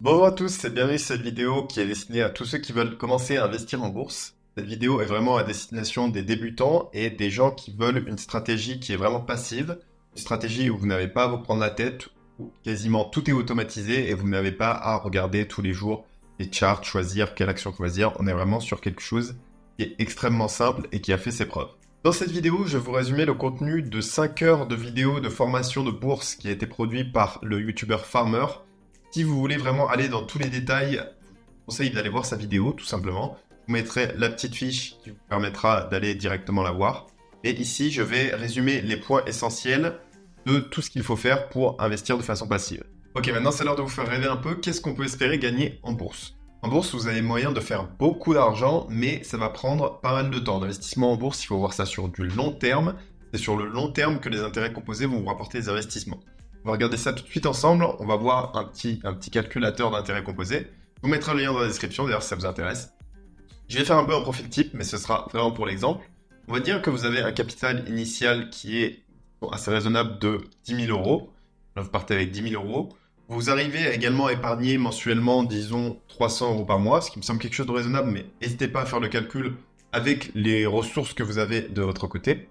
Bonjour à tous et bienvenue sur cette vidéo qui est destinée à tous ceux qui veulent commencer à investir en bourse. Cette vidéo est vraiment à destination des débutants et des gens qui veulent une stratégie qui est vraiment passive, une stratégie où vous n'avez pas à vous prendre la tête, où quasiment tout est automatisé et vous n'avez pas à regarder tous les jours les charts, choisir quelle action choisir. On est vraiment sur quelque chose qui est extrêmement simple et qui a fait ses preuves. Dans cette vidéo, je vais vous résumer le contenu de 5 heures de vidéo de formation de bourse qui a été produit par le youtubeur Farmer. Si vous voulez vraiment aller dans tous les détails, je vous conseille d'aller voir sa vidéo, tout simplement. Je vous mettrai la petite fiche qui vous permettra d'aller directement la voir. Et ici, je vais résumer les points essentiels de tout ce qu'il faut faire pour investir de façon passive. Ok, maintenant c'est l'heure de vous faire rêver un peu. Qu'est-ce qu'on peut espérer gagner en bourse? En bourse, vous avez moyen de faire beaucoup d'argent, mais ça va prendre pas mal de temps. L'investissement en bourse, il faut voir ça sur du long terme. C'est sur le long terme que les intérêts composés vont vous rapporter des investissements. On va regarder ça tout de suite ensemble. On va voir un petit calculateur d'intérêts composés. Je vous mettrai le lien dans la description, d'ailleurs, si ça vous intéresse. Je vais faire un peu un profil type, mais ce sera vraiment pour l'exemple. On va dire que vous avez un capital initial qui est assez raisonnable de 10 000 euros. Là, vous partez avec 10 000 euros. Vous arrivez également à épargner mensuellement, disons, 300 euros par mois, ce qui me semble quelque chose de raisonnable, mais n'hésitez pas à faire le calcul avec les ressources que vous avez de votre côté.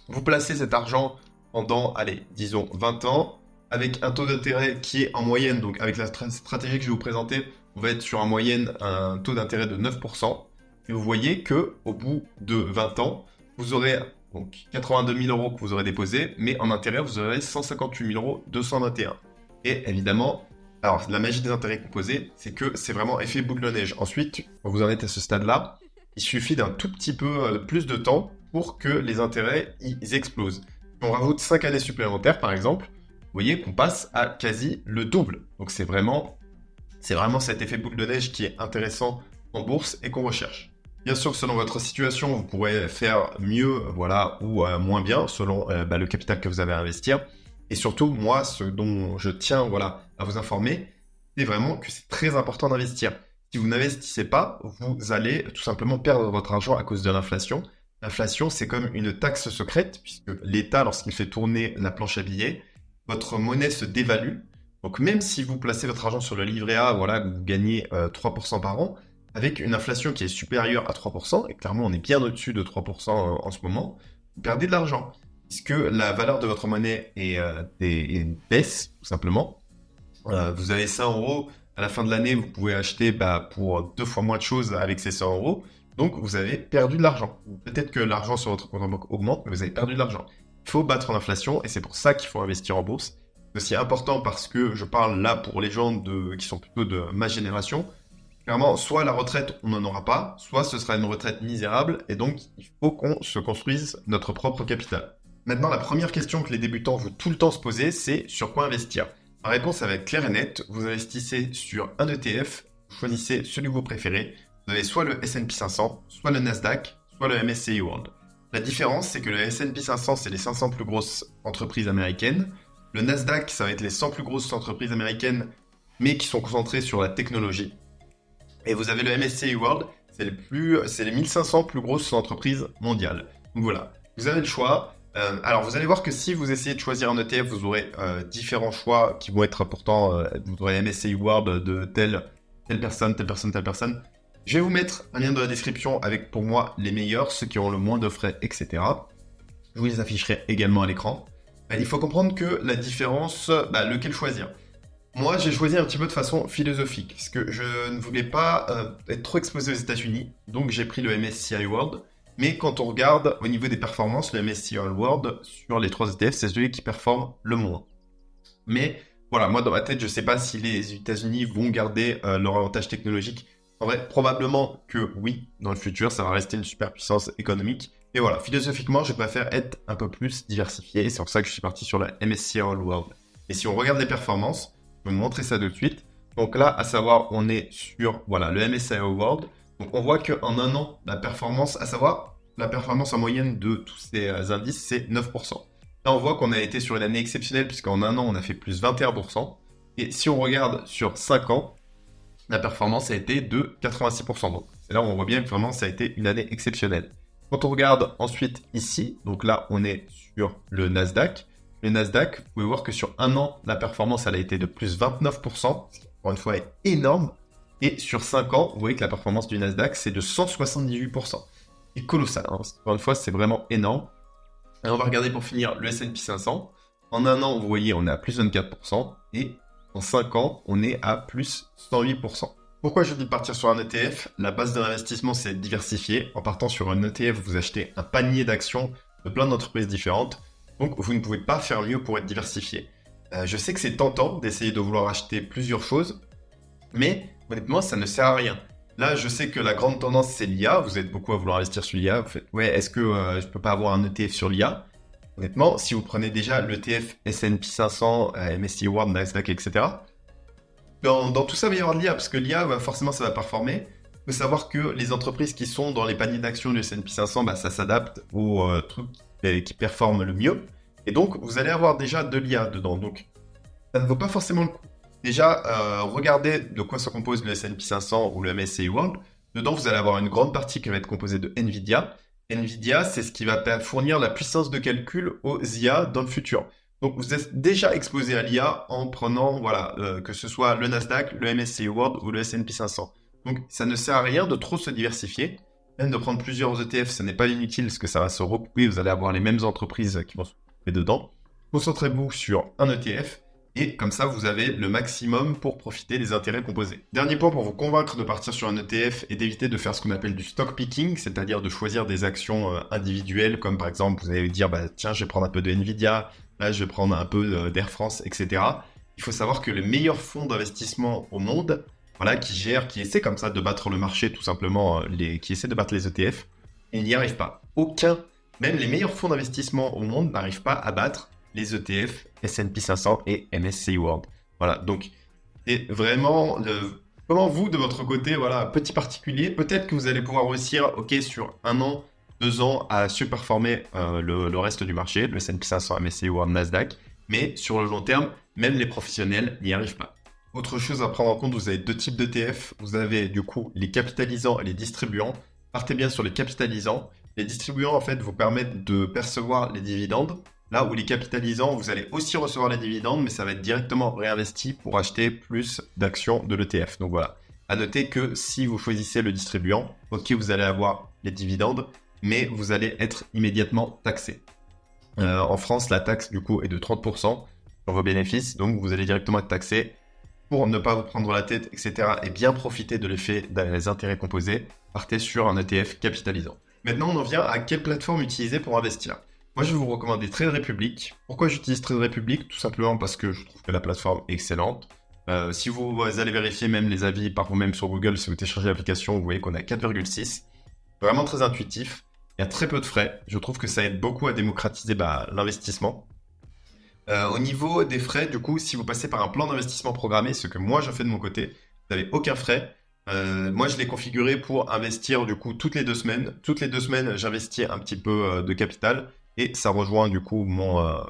Vous placez cet argent pendant, allez, disons 20 ans, avec un taux d'intérêt qui est en moyenne, donc avec la stratégie que je vais vous présenter, on va être sur en moyenne un taux d'intérêt de 9%. Et vous voyez que au bout de 20 ans, vous aurez donc 82 000 euros que vous aurez déposés, mais en intérêt, vous aurez 158 000 221. Et évidemment, alors la magie des intérêts composés, c'est que c'est vraiment effet boule de neige. Ensuite, quand vous en êtes à ce stade-là, il suffit d'un tout petit peu plus de temps pour que les intérêts ils explosent. Si on rajoute 5 années supplémentaires, par exemple, vous voyez qu'on passe à quasi le double. Donc c'est vraiment cet effet boule de neige qui est intéressant en bourse et qu'on recherche. Bien sûr, selon votre situation, vous pourrez faire mieux, voilà, ou moins bien, selon le capital que vous avez à investir. Et surtout, moi, ce dont je tiens, voilà, à vous informer, c'est vraiment que c'est très important d'investir. Si vous n'investissez pas, vous allez tout simplement perdre votre argent à cause de l'inflation. L'inflation, c'est comme une taxe secrète, puisque l'État, lorsqu'il fait tourner la planche à billets, votre monnaie se dévalue. Donc même si vous placez votre argent sur le livret A, voilà, vous gagnez 3% par an, avec une inflation qui est supérieure à 3%, et clairement on est bien au-dessus de 3% en ce moment, vous perdez de l'argent. Puisque la valeur de votre monnaie baisse, tout simplement. Vous avez 100 euros, à la fin de l'année, vous pouvez acheter pour 2 fois moins de choses avec ces 100 euros. Donc, vous avez perdu de l'argent. Peut-être que l'argent sur votre compte en banque augmente, mais vous avez perdu de l'argent. Il faut battre l'inflation et c'est pour ça qu'il faut investir en bourse. C'est aussi important parce que je parle là pour les gens qui sont plutôt de ma génération. Clairement, soit la retraite, on n'en aura pas, soit ce sera une retraite misérable et donc il faut qu'on se construise notre propre capital. Maintenant, la première question que les débutants vont tout le temps se poser, c'est sur quoi investir. La réponse va être claire et nette. Vous investissez sur un ETF, vous choisissez celui que vous préférez. Vous avez soit le S&P 500, soit le Nasdaq, soit le MSCI World. La différence, c'est que le S&P 500, c'est les 500 plus grosses entreprises américaines. Le Nasdaq, ça va être les 100 plus grosses entreprises américaines, mais qui sont concentrées sur la technologie. Et vous avez le MSCI World, c'est les 1500 plus grosses entreprises mondiales. Donc voilà, vous avez le choix. Alors, vous allez voir que si vous essayez de choisir un ETF, vous aurez différents choix qui vont être importants. Vous aurez MSCI World de telle personne, telle personne, telle personne. Je vais vous mettre un lien dans la description avec, pour moi, les meilleurs, ceux qui ont le moins de frais, etc. Je vous les afficherai également à l'écran. Il faut comprendre que la différence, lequel choisir. Moi, j'ai choisi un petit peu de façon philosophique, parce que je ne voulais pas être trop exposé aux États-Unis, donc j'ai pris le MSCI World. Mais quand on regarde au niveau des performances, le MSCI World sur les 3 ETF, c'est celui qui performe le moins. Mais voilà, moi dans ma tête, je ne sais pas si les États-Unis vont garder leur avantage technologique. En vrai, probablement que oui, dans le futur, ça va rester une superpuissance économique. Et voilà, philosophiquement, je préfère être un peu plus diversifié. Et c'est pour ça que je suis parti sur le MSCI World. Et si on regarde les performances, je vais vous montrer ça tout de suite. Donc là, à savoir, on est sur voilà, le MSCI World. Donc on voit qu'en un an, la performance, à savoir la performance en moyenne de tous ces indices, c'est 9%. Là, on voit qu'on a été sur une année exceptionnelle puisqu'en un an, on a fait plus 21%. Et si on regarde sur 5 ans, la performance a été de 86%. Donc c'est là où on voit bien que vraiment, ça a été une année exceptionnelle. Quand on regarde ensuite ici, donc là, on est sur le Nasdaq. Le Nasdaq, vous pouvez voir que sur un an, la performance, elle a été de plus 29%. encore une fois, est énorme. Et sur 5 ans, vous voyez que la performance du Nasdaq, c'est de 178%. C'est colossal, hein. Encore une fois, c'est vraiment énorme. Et on va regarder pour finir le S&P 500. En un an, vous voyez, on est à plus 24%. Et en 5 ans, on est à plus 108%. Pourquoi je dis de partir sur un ETF? La base de l'investissement, c'est de diversifier. En partant sur un ETF, vous achetez un panier d'actions de plein d'entreprises différentes. Donc, vous ne pouvez pas faire mieux pour être diversifié. Je sais que c'est tentant d'essayer de vouloir acheter plusieurs choses, mais honnêtement, ça ne sert à rien. Là, je sais que la grande tendance, c'est l'IA. Vous êtes beaucoup à vouloir investir sur l'IA. Vous faites, ouais, est-ce que je peux pas avoir un ETF sur l'IA? Honnêtement, si vous prenez déjà l'ETF S&P 500, MSCI World, Nasdaq, etc., dans tout ça, il va y avoir de l'IA, parce que l'IA, forcément, ça va performer. Il faut savoir que les entreprises qui sont dans les paniers d'actions du S&P 500, ça s'adapte aux trucs qui performent le mieux. Et donc, vous allez avoir déjà de l'IA dedans. Donc, ça ne vaut pas forcément le coup. Déjà, regardez de quoi se compose le S&P 500 ou le MSCI World. Dedans, vous allez avoir une grande partie qui va être composée de NVIDIA. NVIDIA, c'est ce qui va fournir la puissance de calcul aux IA dans le futur. Donc, vous êtes déjà exposé à l'IA en prenant, que ce soit le Nasdaq, le MSCI World ou le S&P 500. Donc, ça ne sert à rien de trop se diversifier. Même de prendre plusieurs ETF, ça n'est pas inutile parce que ça va se recouper. Vous allez avoir les mêmes entreprises qui vont se recouper dedans. Concentrez-vous sur un ETF. Et comme ça, vous avez le maximum pour profiter des intérêts composés. Dernier point pour vous convaincre de partir sur un ETF et d'éviter de faire ce qu'on appelle du stock picking, c'est-à-dire de choisir des actions individuelles, comme par exemple, vous allez dire, tiens, je vais prendre un peu de Nvidia, là, je vais prendre un peu d'Air France, etc. Il faut savoir que les meilleurs fonds d'investissement au monde, qui essaient comme ça de battre le marché, tout simplement, qui essaient de battre les ETF, ils n'y arrivent pas. Même les meilleurs fonds d'investissement au monde n'arrivent pas à battre les ETF, S&P 500 et MSCI World. Voilà, donc, c'est vraiment comment vous, de votre côté, petit particulier, peut-être que vous allez pouvoir réussir, sur 1 an, 2 ans, à surperformer le reste du marché, le S&P 500, MSCI World, Nasdaq, mais sur le long terme, même les professionnels n'y arrivent pas. Autre chose à prendre en compte, vous avez 2 types d'ETF. Vous avez du coup les capitalisants et les distribuants. Partez bien sur les capitalisants. Les distribuants, en fait, vous permettent de percevoir les dividendes. Là où les capitalisants, vous allez aussi recevoir les dividendes, mais ça va être directement réinvesti pour acheter plus d'actions de l'ETF. Donc voilà. À noter que si vous choisissez le distribuant, vous allez avoir les dividendes, mais vous allez être immédiatement taxé. En France, la taxe, du coup, est de 30% sur vos bénéfices. Donc, vous allez directement être taxé. Pour ne pas vous prendre la tête, etc., et bien profiter de l'effet des intérêts composés, partez sur un ETF capitalisant. Maintenant, on en vient à quelle plateforme utiliser pour investir. Moi, je vais vous recommander Trade Republic. Pourquoi j'utilise Trade Republic? Tout simplement parce que je trouve que la plateforme est excellente. Si vous allez vérifier même les avis par vous-même sur Google, si vous téléchargez l'application, vous voyez qu'on a 4,6. Vraiment très intuitif. Il y a très peu de frais. Je trouve que ça aide beaucoup à démocratiser l'investissement. Au niveau des frais, du coup, si vous passez par un plan d'investissement programmé, ce que moi je fais de mon côté, vous n'avez aucun frais. Moi, je l'ai configuré pour investir du coup toutes les 2 semaines. Toutes les 2 semaines, j'investis un petit peu de capital et ça rejoint du coup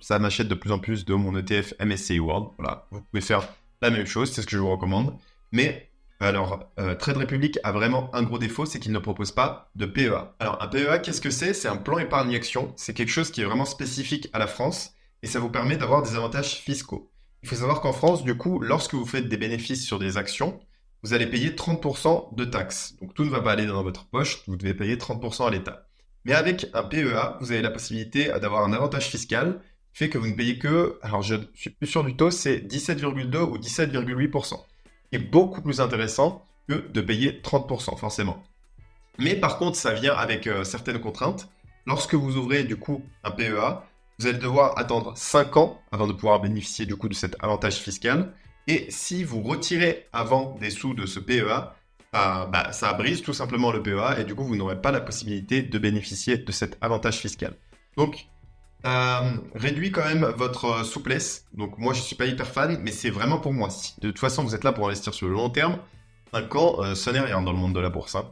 ça m'achète de plus en plus de mon ETF MSCI World. Voilà, vous pouvez faire la même chose, c'est ce que je vous recommande. Mais alors, Trade Republic a vraiment un gros défaut, c'est qu'il ne propose pas de PEA. Alors, un PEA, qu'est-ce que c'est? C'est un plan épargne action. C'est quelque chose qui est vraiment spécifique à la France et ça vous permet d'avoir des avantages fiscaux. Il faut savoir qu'en France, du coup, lorsque vous faites des bénéfices sur des actions, vous allez payer 30% de taxes. Donc, tout ne va pas aller dans votre poche, vous devez payer 30% à l'État. Mais avec un PEA, vous avez la possibilité d'avoir un avantage fiscal qui fait que vous ne payez que, alors je suis plus sûr du taux, c'est 17,2 ou 17,8%. Qui est beaucoup plus intéressant que de payer 30%, forcément. Mais par contre, ça vient avec certaines contraintes. Lorsque vous ouvrez du coup un PEA, vous allez devoir attendre 5 ans avant de pouvoir bénéficier du coup de cet avantage fiscal. Et si vous retirez avant des sous de ce PEA, ça brise tout simplement le PEA et du coup, vous n'aurez pas la possibilité de bénéficier de cet avantage fiscal. Donc, réduit quand même votre souplesse. Donc, moi, je ne suis pas hyper fan, mais c'est vraiment pour moi. Si de toute façon, vous êtes là pour investir sur le long terme, 5 ans, ce n'est rien dans le monde de la bourse. Hein.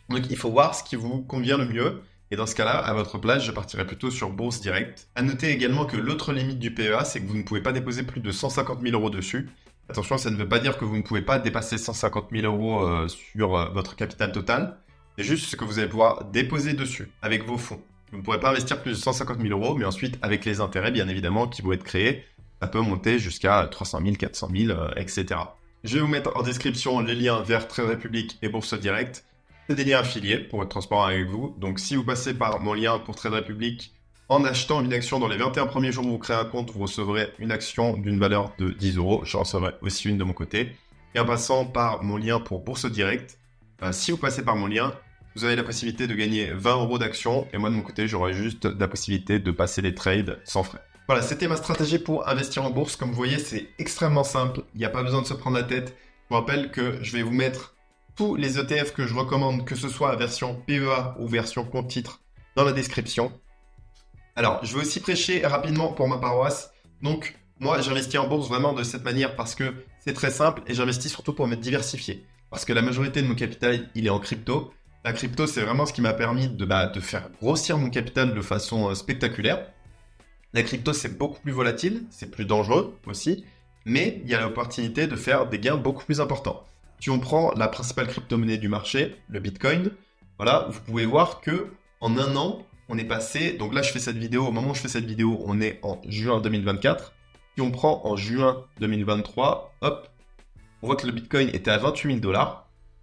Donc, il faut voir ce qui vous convient le mieux. Et dans ce cas-là, à votre place, je partirai plutôt sur Bourse Direct. À noter également que l'autre limite du PEA, c'est que vous ne pouvez pas déposer plus de 150 000 euros dessus. Attention, ça ne veut pas dire que vous ne pouvez pas dépasser 150 000 euros sur votre capital total. C'est juste ce que vous allez pouvoir déposer dessus avec vos fonds. Vous ne pourrez pas investir plus de 150 000 euros, mais ensuite, avec les intérêts, bien évidemment, qui vont être créés, ça peut monter jusqu'à 300 000, 400 000, etc. Je vais vous mettre en description les liens vers Trade Republic et Bourse Direct. C'est des liens affiliés pour être transparent avec vous. Donc si vous passez par mon lien pour Trade Republic, en achetant une action dans les 21 premiers jours où vous créez un compte, vous recevrez une action d'une valeur de 10 euros. Je recevrai aussi une de mon côté. Et en passant par mon lien pour Bourse Direct, si vous passez par mon lien, vous avez la possibilité de gagner 20 euros d'actions. Et moi, de mon côté, j'aurai juste la possibilité de passer les trades sans frais. Voilà, c'était ma stratégie pour investir en bourse. Comme vous voyez, c'est extrêmement simple. Il n'y a pas besoin de se prendre la tête. Je vous rappelle que je vais vous mettre tous les ETF que je recommande, que ce soit version PEA ou version compte titre, dans la description. Alors, je vais aussi prêcher rapidement pour ma paroisse. Donc, moi, j'investis en bourse vraiment de cette manière parce que c'est très simple et j'investis surtout pour me diversifier. Parce que la majorité de mon capital, il est en crypto. La crypto, c'est vraiment ce qui m'a permis de faire grossir mon capital de façon spectaculaire. La crypto, c'est beaucoup plus volatile, c'est plus dangereux aussi, mais il y a l'opportunité de faire des gains beaucoup plus importants. Si on prend la principale crypto-monnaie du marché, le Bitcoin, voilà, vous pouvez voir que en un an, on est passé, donc là je fais cette vidéo, au moment où je fais cette vidéo, on est en juin 2024. Si on prend en juin 2023, hop, on voit que le Bitcoin était à 28 000 $.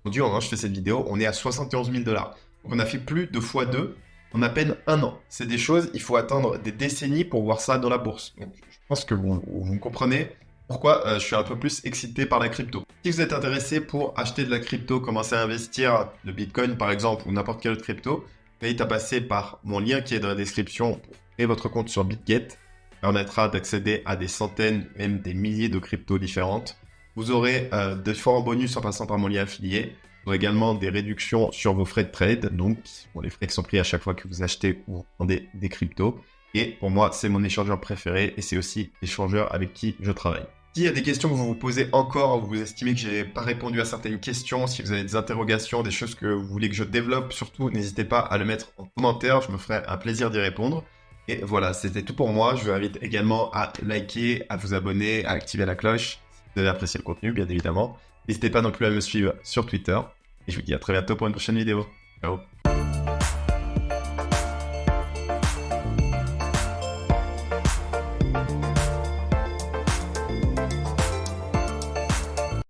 Aujourd'hui, au moment où je fais cette vidéo, on est à 71 000 $. Donc on a fait plus de x2 en à peine un an. C'est des choses, il faut attendre des décennies pour voir ça dans la bourse. Donc je pense que vous me comprenez pourquoi je suis un peu plus excité par la crypto. Si vous êtes intéressé pour acheter de la crypto, commencer à investir de Bitcoin par exemple ou n'importe quelle autre crypto, n'hésitez à passer par mon lien qui est dans la description pour créer votre compte sur BitGet. Ça permettra d'accéder à des centaines, même des milliers de cryptos différentes. Vous aurez de forts bonus en passant par mon lien affilié. Vous aurez également des réductions sur vos frais de trade, donc les frais qui sont pris à chaque fois que vous achetez ou vendez des cryptos. Et pour moi, c'est mon échangeur préféré et c'est aussi l'échangeur avec qui je travaille. S'il y a des questions que vous vous posez encore, vous estimez que je n'ai pas répondu à certaines questions, si vous avez des interrogations, des choses que vous voulez que je développe, surtout n'hésitez pas à le mettre en commentaire, je me ferai un plaisir d'y répondre. Et voilà, c'était tout pour moi. Je vous invite également à liker, à vous abonner, à activer la cloche si vous avez apprécié le contenu, bien évidemment. N'hésitez pas non plus à me suivre sur Twitter. Et je vous dis à très bientôt pour une prochaine vidéo. Ciao.